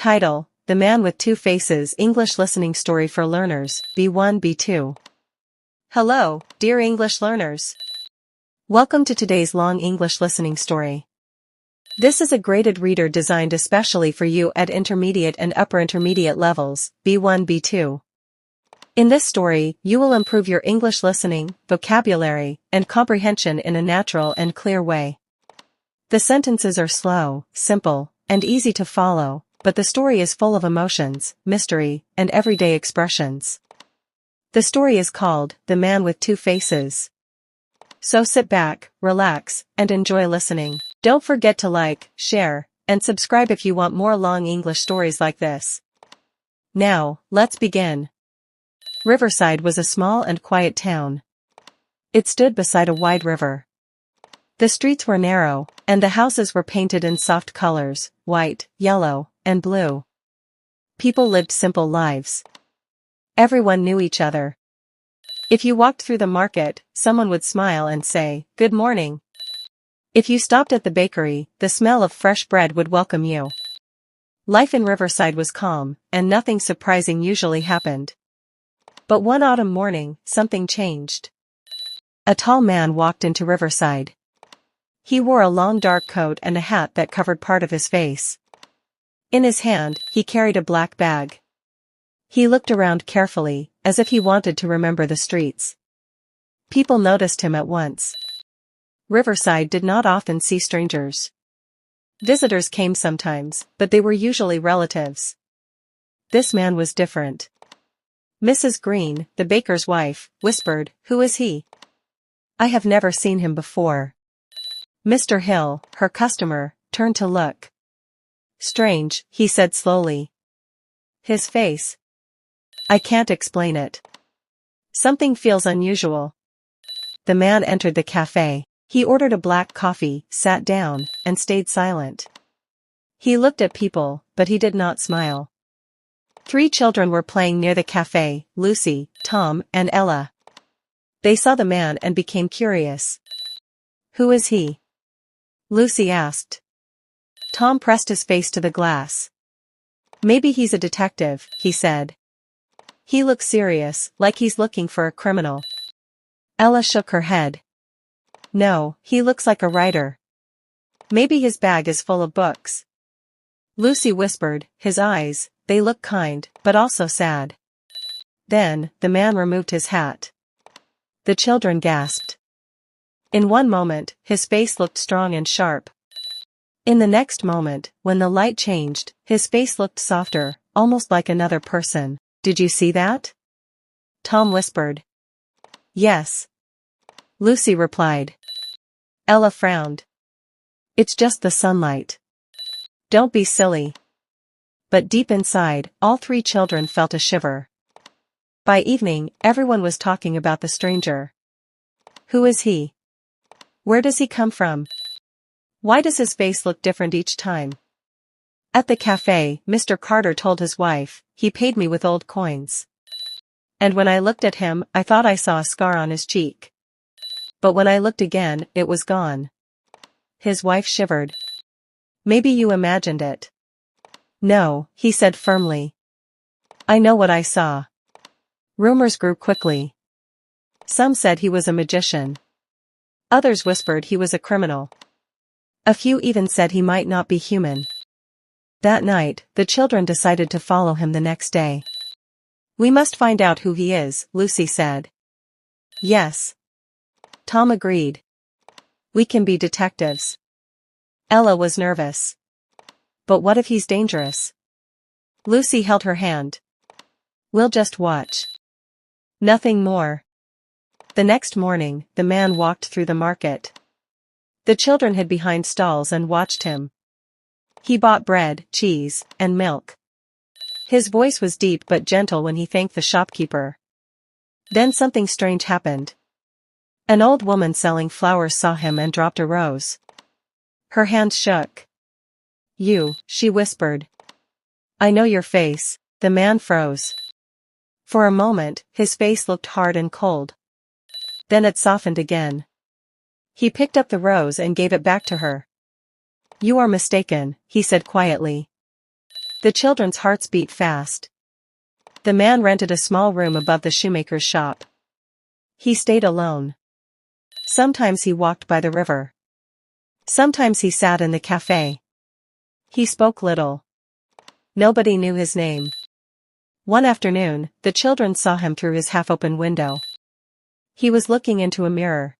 Title: The Man with Two Faces. English Listening Story for Learners, B1 B2. Hello, dear English learners. Welcome to today's long English listening story. This is a graded reader designed especially for you at intermediate and upper intermediate levels, B1 B2. In this story, you will improve your English listening, vocabulary, and comprehension in a natural and clear way. The sentences are slow, simple, and easy to follow, but the story is full of emotions, mystery, and everyday expressions. The story is called The Man with Two Faces. So sit back, relax, and enjoy listening. Don't forget to like, share, and subscribe if you want more long English stories like this. Now, let's begin. Riverside was a small and quiet town. It stood beside a wide river. The streets were narrow, and the houses were painted in soft colors, white, yellow, and blue. People lived simple lives. Everyone knew each other. If you walked through the market, someone would smile and say, "Good morning." If you stopped at the bakery, the smell of fresh bread would welcome you. Life in Riverside was calm, and nothing surprising usually happened. But one autumn morning, something changed. A tall man walked into Riverside. He wore a long dark coat and a hat that covered part of his face. In his hand, he carried a black bag. He looked around carefully, as if he wanted to remember the streets. People noticed him at once. Riverside did not often see strangers. Visitors came sometimes, but they were usually relatives. This man was different. Mrs. Green, the baker's wife, whispered, "Who is he? I have never seen him before." Mr. Hill, her customer, turned to look. "Strange," he said slowly. "His face. I can't explain it. Something feels unusual." The man entered the cafe. He ordered a black coffee, sat down, and stayed silent. He looked at people, but he did not smile. 3 children were playing near the cafe, Lucy, Tom, and Ella. They saw the man and became curious. "Who is he?" Lucy asked. Tom pressed his face to the glass. "Maybe he's a detective," he said. "He looks serious, like he's looking for a criminal." Ella shook her head. "No, he looks like a writer. Maybe his bag is full of books." Lucy whispered, "His eyes, they look kind, but also sad." Then, the man removed his hat. The children gasped. In one moment, his face looked strong and sharp. In the next moment, when the light changed, his face looked softer, almost like another person. "Did you see that?" Tom whispered. "Yes." Lucy replied. Ella frowned. "It's just the sunlight." "Don't be silly." But deep inside, all 3 children felt a shiver. By evening, everyone was talking about the stranger. Who is he? Where does he come from? Why does his face look different each time? At the cafe, Mr. Carter told his wife, "He paid me with old coins. And when I looked at him, I thought I saw a scar on his cheek. But when I looked again, it was gone." His wife shivered. "Maybe you imagined it." "No," he said firmly. "I know what I saw." Rumors grew quickly. Some said he was a magician. Others whispered he was a criminal. A few even said he might not be human. That night, the children decided to follow him the next day. "We must find out who he is," Lucy said. "Yes." Tom agreed. "We can be detectives." Ella was nervous. "But what if he's dangerous?" Lucy held her hand. "We'll just watch. Nothing more." The next morning, the man walked through the market. The children hid behind stalls and watched him. He bought bread, cheese, and milk. His voice was deep but gentle when he thanked the shopkeeper. Then something strange happened. An old woman selling flowers saw him and dropped a rose. Her hand shook. "You," she whispered. "I know your face." The man froze. For a moment, his face looked hard and cold. Then it softened again. He picked up the rose and gave it back to her. "You are mistaken," he said quietly. The children's hearts beat fast. The man rented a small room above the shoemaker's shop. He stayed alone. Sometimes he walked by the river. Sometimes he sat in the cafe. He spoke little. Nobody knew his name. One afternoon, the children saw him through his half-open window. He was looking into a mirror.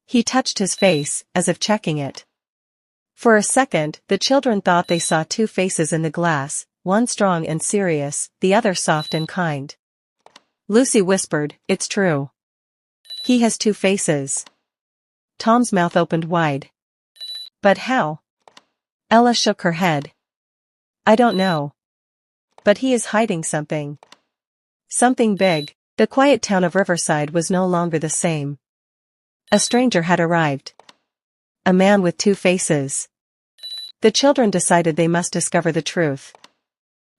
He touched his face, as if checking it. For a second, the children thought they saw two faces in the glass, one strong and serious, the other soft and kind. Lucy whispered, "It's true. He has two faces." Tom's mouth opened wide. "But how?" Ella shook her head. "I don't know. But he is hiding something. Something big." The quiet town of Riverside was no longer the same. A stranger had arrived. A man with two faces. The children decided they must discover the truth.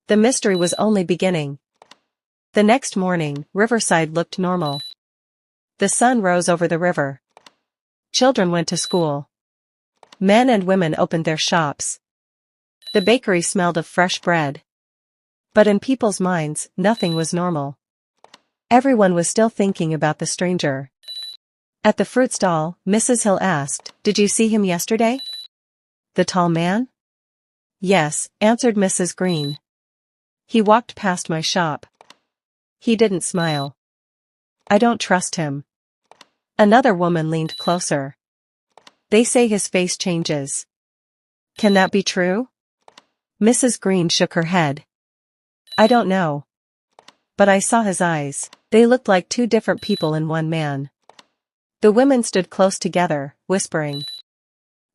The mystery was only beginning. The next morning, Riverside looked normal. The sun rose over the river. Children went to school. Men and women opened their shops. The bakery smelled of fresh bread. But in people's minds, nothing was normal. Everyone was still thinking about the stranger. At the fruit stall, Mrs. Hill asked, "Did you see him yesterday?" "The tall man?" "Yes," answered Mrs. Green. "He walked past my shop. He didn't smile. I don't trust him." Another woman leaned closer. "They say his face changes. Can that be true?" Mrs. Green shook her head. "I don't know. But I saw his eyes. They looked like two different people in one man." The women stood close together, whispering.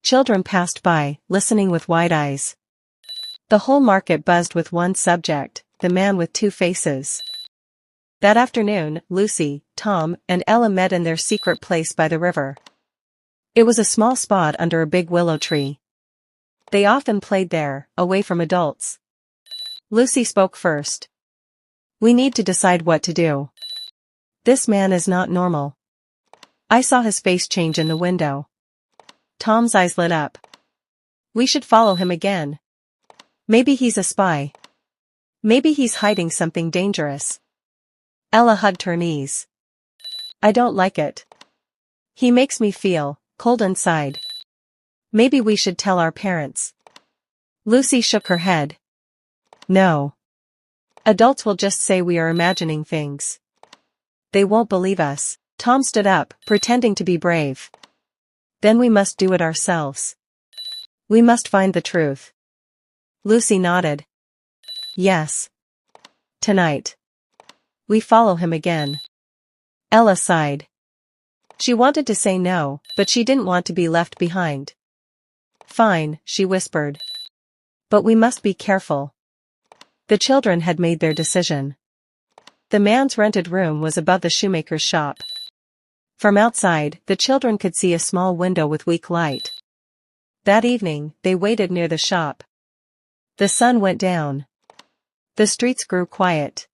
Children passed by, listening with wide eyes. The whole market buzzed with one subject, the man with two faces. That afternoon, Lucy, Tom, and Ella met in their secret place by the river. It was a small spot under a big willow tree. They often played there, away from adults. Lucy spoke first. "We need to decide what to do. This man is not normal. I saw his face change in the window." Tom's eyes lit up. "We should follow him again. Maybe he's a spy. Maybe he's hiding something dangerous." Ella hugged her knees. "I don't like it. He makes me feel cold inside. Maybe we should tell our parents." Lucy shook her head. "No. Adults will just say we are imagining things. They won't believe us." Tom stood up, pretending to be brave. "Then we must do it ourselves. We must find the truth." Lucy nodded. "Yes. Tonight. We follow him again." Ella sighed. She wanted to say no, but she didn't want to be left behind. "Fine," she whispered. "But we must be careful." The children had made their decision. The man's rented room was above the shoemaker's shop. From outside, the children could see a small window with weak light. That evening, they waited near the shop. The sun went down. The streets grew quiet.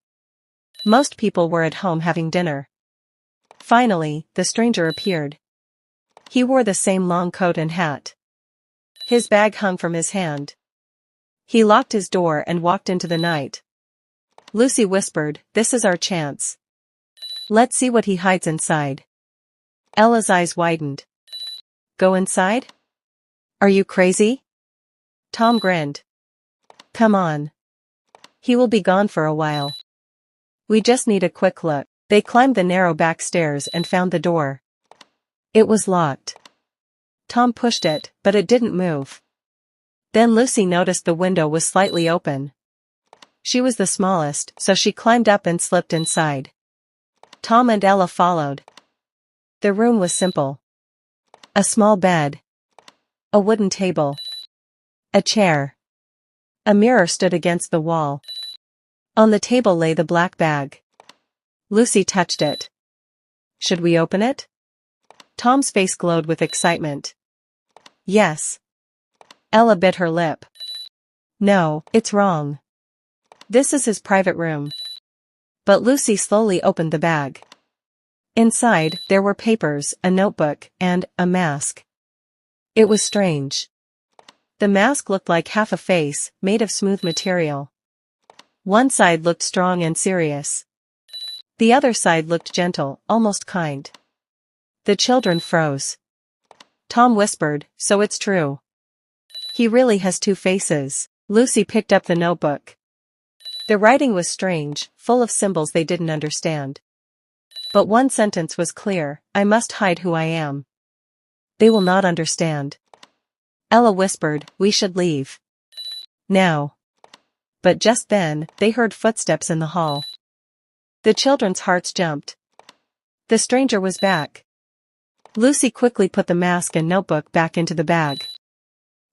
Most people were at home having dinner. Finally, the stranger appeared. He wore the same long coat and hat. His bag hung from his hand. He locked his door and walked into the night. Lucy whispered, "This is our chance. Let's see what he hides inside." Ella's eyes widened. "Go inside? Are you crazy?" Tom grinned. "Come on. He will be gone for a while. We just need a quick look." They climbed the narrow back stairs and found the door. It was locked. Tom pushed it, but it didn't move. Then Lucy noticed the window was slightly open. She was the smallest, so she climbed up and slipped inside. Tom and Ella followed. The room was simple. A small bed. A wooden table. A chair. A mirror stood against the wall. On the table lay the black bag. Lucy touched it. "Should we open it?" Tom's face glowed with excitement. "Yes." Ella bit her lip. "No, it's wrong. This is his private room." But Lucy slowly opened the bag. Inside, there were papers, a notebook, and a mask. It was strange. The mask looked like half a face, made of smooth material. One side looked strong and serious. The other side looked gentle, almost kind. The children froze. Tom whispered, "So it's true. He really has two faces." Lucy picked up the notebook. The writing was strange, full of symbols they didn't understand. But one sentence was clear: "I must hide who I am. They will not understand." Ella whispered, "We should leave. Now." But just then, they heard footsteps in the hall. The children's hearts jumped. The stranger was back. Lucy quickly put the mask and notebook back into the bag.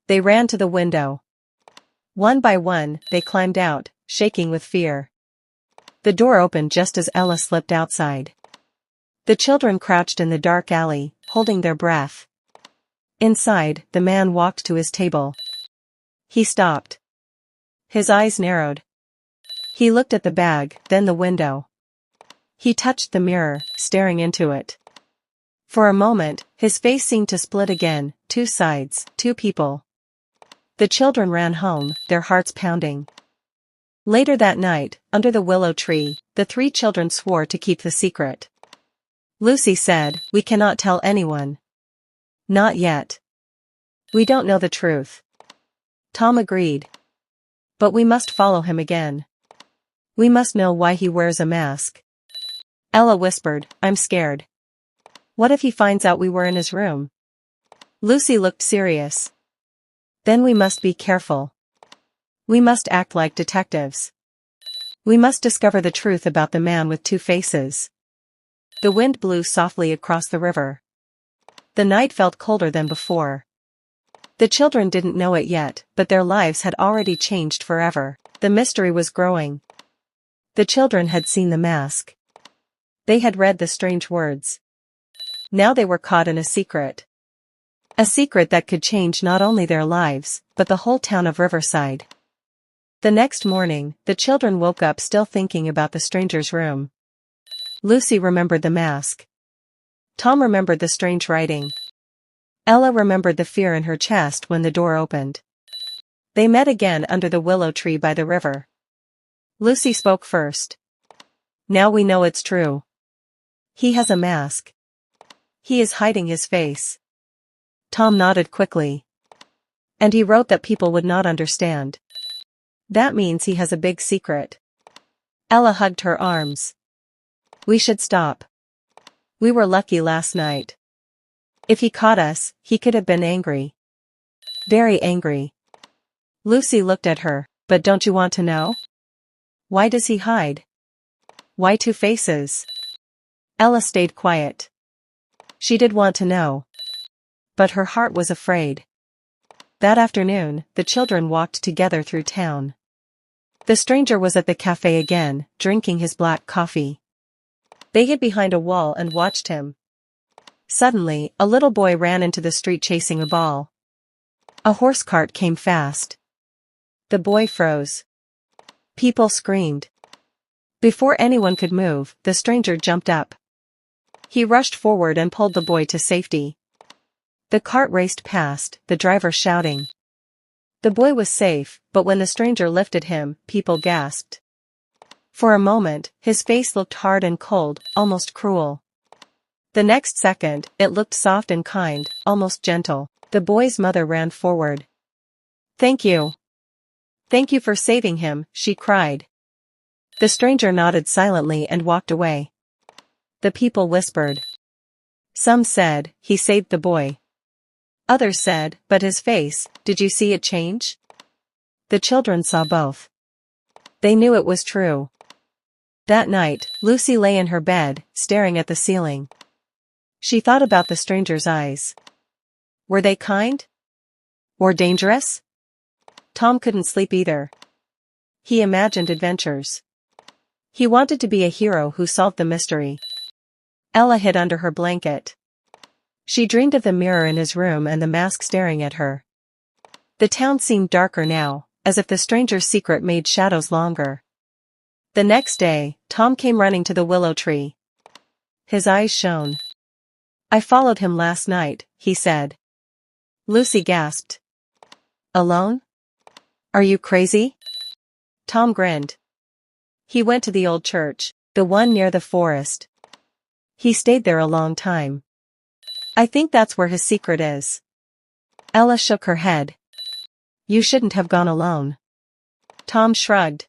They ran to the window. One by one, they climbed out, shaking with fear. The door opened just as Ella slipped outside. The children crouched in the dark alley, holding their breath. Inside, the man walked to his table. He stopped. His eyes narrowed. He looked at the bag, then the window. He touched the mirror, staring into it. For a moment, his face seemed to split again, two sides, two people. The children ran home, their hearts pounding. Later that night, under the willow tree, the three children swore to keep the secret. Lucy said, "We cannot tell anyone. Not yet. We don't know the truth." Tom agreed. "But we must follow him again. We must know why he wears a mask." Ella whispered, "I'm scared. What if he finds out we were in his room?" Lucy looked serious. "Then we must be careful. We must act like detectives. We must discover the truth about the man with two faces." The wind blew softly across the river. The night felt colder than before. The children didn't know it yet, but their lives had already changed forever. The mystery was growing. The children had seen the mask. They had read the strange words. Now they were caught in a secret. A secret that could change not only their lives, but the whole town of Riverside. The next morning, the children woke up still thinking about the stranger's room. Lucy remembered the mask. Tom remembered the strange writing. Ella remembered the fear in her chest when the door opened. They met again under the willow tree by the river. Lucy spoke first. "Now we know it's true. He has a mask. He is hiding his face." Tom nodded quickly. "And he wrote that people would not understand. That means he has a big secret." Ella hugged her arms. "We should stop. We were lucky last night. If he caught us, he could have been angry. Very angry." Lucy looked at her, "But don't you want to know? Why does he hide? Why two faces?" Ella stayed quiet. She did want to know. But her heart was afraid. That afternoon, the children walked together through town. The stranger was at the cafe again, drinking his black coffee. They hid behind a wall and watched him. Suddenly, a little boy ran into the street chasing a ball. A horse cart came fast. The boy froze. People screamed. Before anyone could move, the stranger jumped up. He rushed forward and pulled the boy to safety. The cart raced past, the driver shouting. The boy was safe, but when the stranger lifted him, people gasped. For a moment, his face looked hard and cold, almost cruel. The next second, it looked soft and kind, almost gentle. The boy's mother ran forward. "Thank you. Thank you for saving him," she cried. The stranger nodded silently and walked away. The people whispered. Some said, "He saved the boy." Others said, "But his face, did you see it change?" The children saw both. They knew it was true. That night, Lucy lay in her bed, staring at the ceiling. She thought about the stranger's eyes. Were they kind? Or dangerous? Tom couldn't sleep either. He imagined adventures. He wanted to be a hero who solved the mystery. Ella hid under her blanket. She dreamed of the mirror in his room and the mask staring at her. The town seemed darker now, as if the stranger's secret made shadows longer. The next day, Tom came running to the willow tree. His eyes shone. "I followed him last night," he said. Lucy gasped. Alone? Are you crazy? Tom grinned. He went to the old church, the one near the forest. He stayed there a long time. I think that's where his secret is. Ella shook her head. You shouldn't have gone alone. Tom shrugged.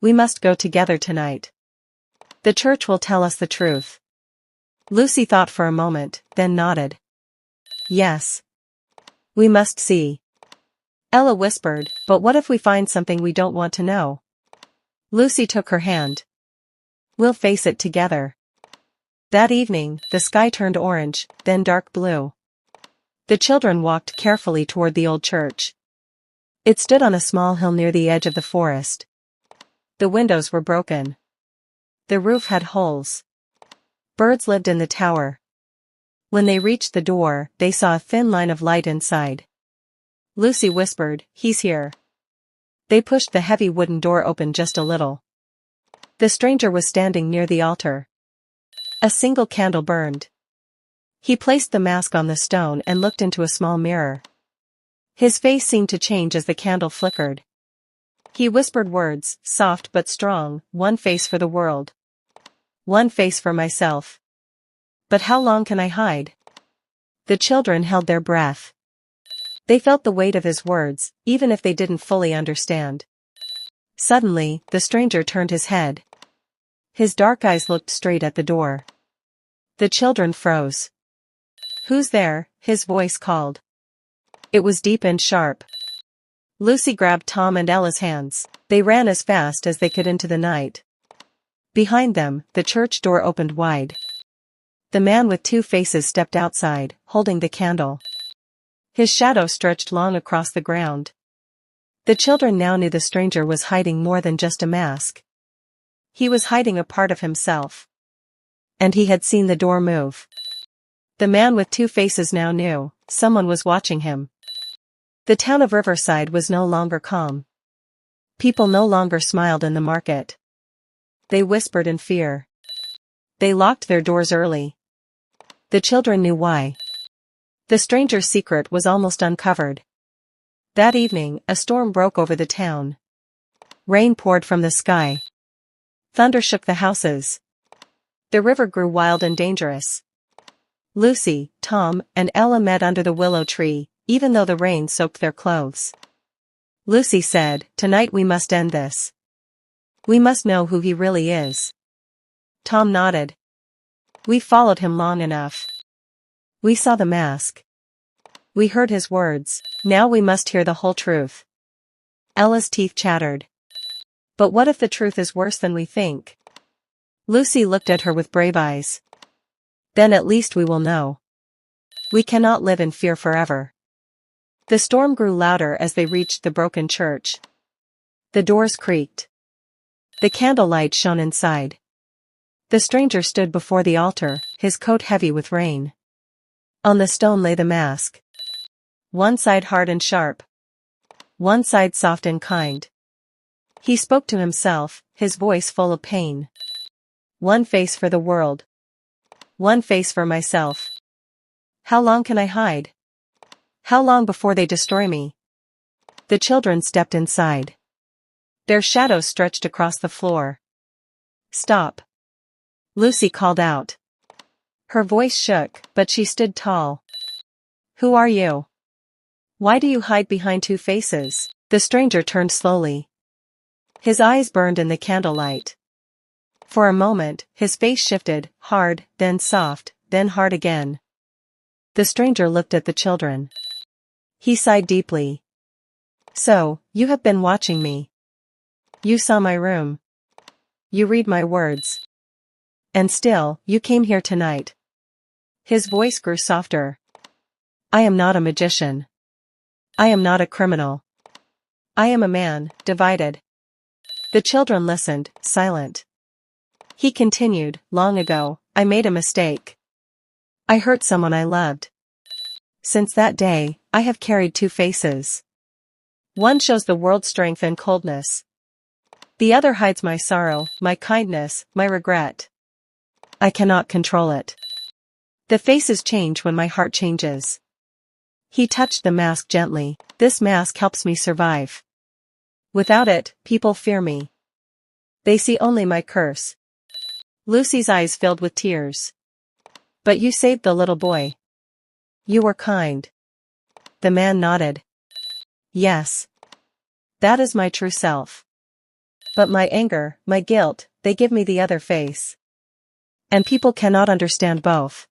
We must go together tonight. The church will tell us the truth. Lucy thought for a moment, then nodded. Yes. We must see. Ella whispered, but what if we find something we don't want to know? Lucy took her hand. We'll face it together. That evening, the sky turned orange, then dark blue. The children walked carefully toward the old church. It stood on a small hill near the edge of the forest. The windows were broken. The roof had holes. Birds lived in the tower. When they reached the door, they saw a thin line of light inside. Lucy whispered, "He's here." They pushed the heavy wooden door open just a little. The stranger was standing near the altar. A single candle burned. He placed the mask on the stone and looked into a small mirror. His face seemed to change as the candle flickered. He whispered words, soft but strong, one face for the world. One face for myself. But how long can I hide? The children held their breath. They felt the weight of his words, even if they didn't fully understand. Suddenly, the stranger turned his head. His dark eyes looked straight at the door. The children froze. Who's there? His voice called. It was deep and sharp. Lucy grabbed Tom and Ella's hands. They ran as fast as they could into the night. Behind them, the church door opened wide. The man with two faces stepped outside, holding the candle. His shadow stretched long across the ground. The children now knew the stranger was hiding more than just a mask. He was hiding a part of himself. And he had seen the door move. The man with two faces now knew, someone was watching him. The town of Riverside was no longer calm. People no longer smiled in the market. They whispered in fear. They locked their doors early. The children knew why. The stranger's secret was almost uncovered. That evening, a storm broke over the town. Rain poured from the sky. Thunder shook the houses. The river grew wild and dangerous. Lucy, Tom, and Ella met under the willow tree, even though the rain soaked their clothes. Lucy said, "Tonight we must end this. We must know who he really is." Tom nodded. We followed him long enough. We saw the mask. We heard his words. Now we must hear the whole truth. Ella's teeth chattered. But what if the truth is worse than we think? Lucy looked at her with brave eyes. Then at least we will know. We cannot live in fear forever. The storm grew louder as they reached the broken church. The doors creaked. The candlelight shone inside. The stranger stood before the altar, his coat heavy with rain. On the stone lay the mask. One side hard and sharp. One side soft and kind. He spoke to himself, his voice full of pain. One face for the world. One face for myself. How long can I hide? How long before they destroy me? The children stepped inside. Their shadows stretched across the floor. Stop. Lucy called out. Her voice shook, but she stood tall. Who are you? Why do you hide behind two faces? The stranger turned slowly. His eyes burned in the candlelight. For a moment, his face shifted, hard, then soft, then hard again. The stranger looked at the children. He sighed deeply. So, you have been watching me. You saw my room. You read my words. And still, you came here tonight. His voice grew softer. I am not a magician. I am not a criminal. I am a man, divided. The children listened, silent. He continued, long ago, I made a mistake. I hurt someone I loved. Since that day, I have carried two faces. One shows the world's strength and coldness. The other hides my sorrow, my kindness, my regret. I cannot control it. The faces change when my heart changes. He touched the mask gently. This mask helps me survive. Without it, people fear me. They see only my curse. Lucy's eyes filled with tears. But you saved the little boy. You were kind. The man nodded. Yes. That is my true self. But my anger, my guilt, they give me the other face. And people cannot understand both.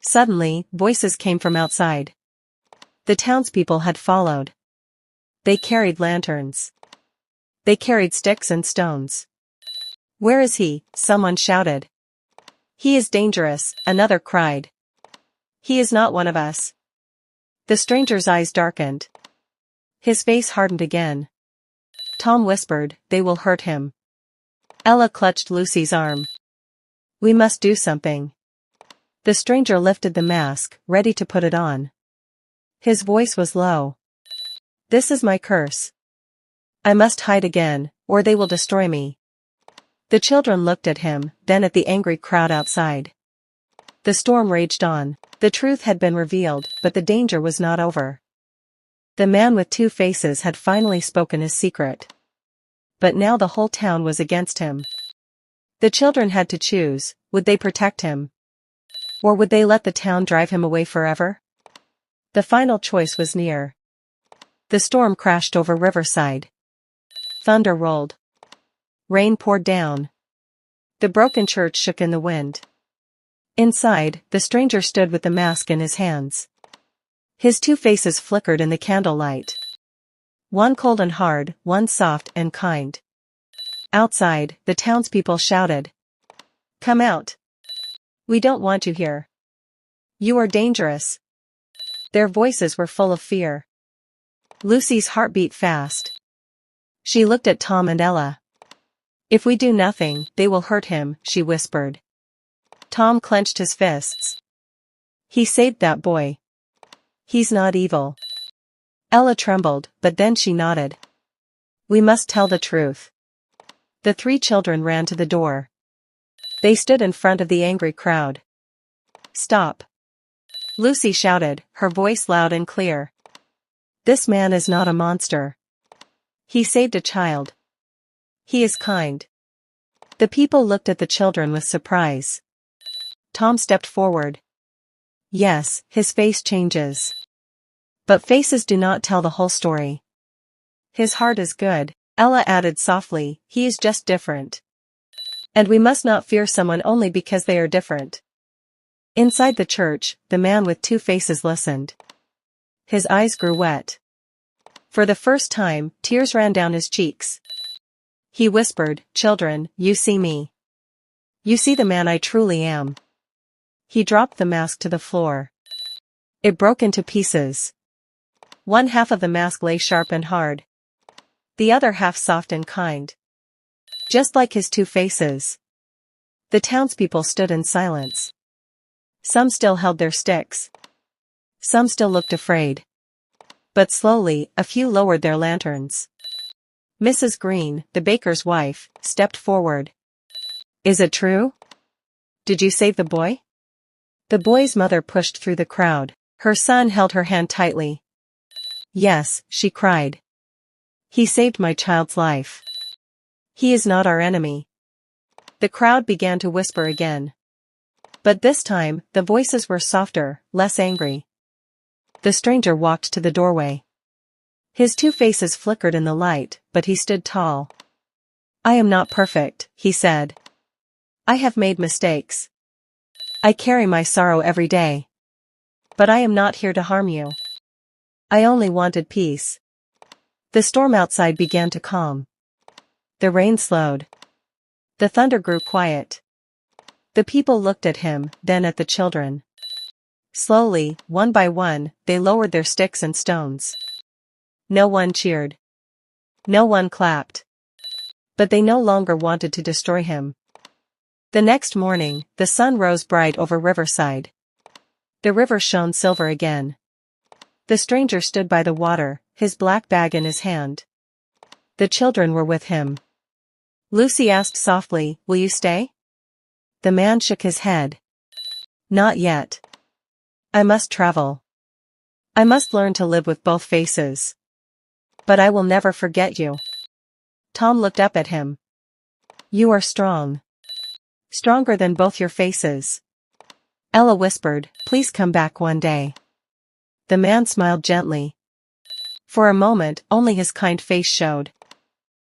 Suddenly, voices came from outside. The townspeople had followed. They carried lanterns. They carried sticks and stones. Where is he? Someone shouted. He is dangerous, another cried. He is not one of us. The stranger's eyes darkened. His face hardened again. Tom whispered, they will hurt him. Ella clutched Lucy's arm. We must do something. The stranger lifted the mask, ready to put it on. His voice was low. This is my curse. I must hide again, or they will destroy me. The children looked at him, then at the angry crowd outside. The storm raged on. The truth had been revealed, but the danger was not over. The man with two faces had finally spoken his secret. But now the whole town was against him. The children had to choose, would they protect him? Or would they let the town drive him away forever? The final choice was near. The storm crashed over Riverside. Thunder rolled. Rain poured down. The broken church shook in the wind. Inside, the stranger stood with the mask in his hands. His two faces flickered in the candlelight. One cold and hard, one soft and kind. Outside, the townspeople shouted. Come out. We don't want you here. You are dangerous. Their voices were full of fear. Lucy's heart beat fast. She looked at Tom and Ella. If we do nothing, they will hurt him, she whispered. Tom clenched his fists. He saved that boy. He's not evil. Ella trembled, but then she nodded. We must tell the truth. The three children ran to the door. They stood in front of the angry crowd. Stop. Lucy shouted, her voice loud and clear. This man is not a monster. He saved a child. He is kind. The people looked at the children with surprise. Tom stepped forward. Yes, his face changes. But faces do not tell the whole story. His heart is good, Ella added softly, he is just different. And we must not fear someone only because they are different. Inside the church, the man with two faces listened. His eyes grew wet. For the first time, tears ran down his cheeks. He whispered, children, you see me. You see the man I truly am. He dropped the mask to the floor. It broke into pieces. One half of the mask lay sharp and hard. The other half soft and kind. Just like his two faces. The townspeople stood in silence. Some still held their sticks. Some still looked afraid. But slowly, a few lowered their lanterns. Mrs. Green, the baker's wife, stepped forward. Is it true? Did you save the boy? The boy's mother pushed through the crowd. Her son held her hand tightly. Yes, she cried. He saved my child's life. He is not our enemy. The crowd began to whisper again. But this time, the voices were softer, less angry. The stranger walked to the doorway. His two faces flickered in the light, but he stood tall. I am not perfect, he said. I have made mistakes. I carry my sorrow every day. But I am not here to harm you. I only wanted peace. The storm outside began to calm. The rain slowed. The thunder grew quiet. The people looked at him, then at the children. Slowly, one by one, they lowered their sticks and stones. No one cheered. No one clapped. But they no longer wanted to destroy him. The next morning, the sun rose bright over Riverside. The river shone silver again. The stranger stood by the water, his black bag in his hand. The children were with him. Lucy asked softly, will you stay? The man shook his head. Not yet. I must travel. I must learn to live with both faces. But I will never forget you. Tom looked up at him. You are strong. Stronger than both your faces. Ella whispered, please come back one day. The man smiled gently. For a moment, only his kind face showed.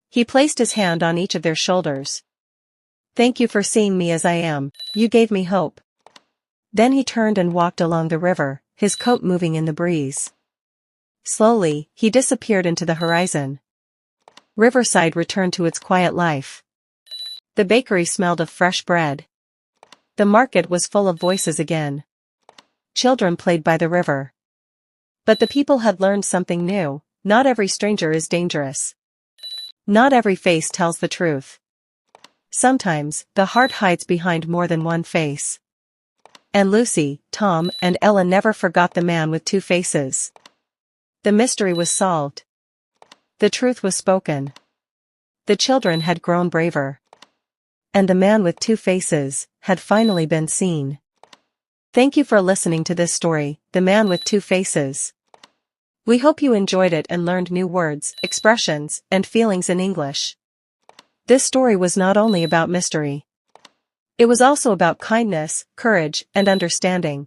He placed his hand on each of their shoulders. Thank you for seeing me as I am, you gave me hope. Then he turned and walked along the river, his coat moving in the breeze. Slowly, he disappeared into the horizon. Riverside returned to its quiet life. The bakery smelled of fresh bread. The market was full of voices again. Children played by the river. But the people had learned something new: not every stranger is dangerous. Not every face tells the truth. Sometimes, the heart hides behind more than one face. And Lucy, Tom, and Ella never forgot the man with two faces. The mystery was solved. The truth was spoken. The children had grown braver. And the man with two faces had finally been seen. Thank you for listening to this story, The Man with Two Faces. We hope you enjoyed it and learned new words, expressions, and feelings in English. This story was not only about mystery. It was also about kindness, courage, and understanding.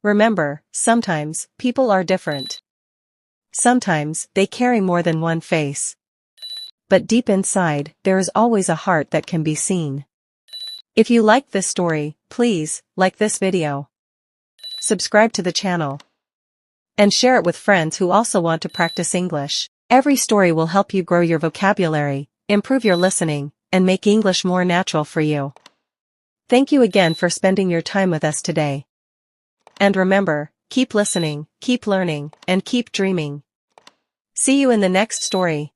Remember, sometimes, people are different. Sometimes, they carry more than one face. But deep inside, there is always a heart that can be seen. If you liked this story, please, like this video. Subscribe to the channel. And share it with friends who also want to practice English. Every story will help you grow your vocabulary, improve your listening, and make English more natural for you. Thank you again for spending your time with us today. And remember, keep listening, keep learning, and keep dreaming. See you in the next story.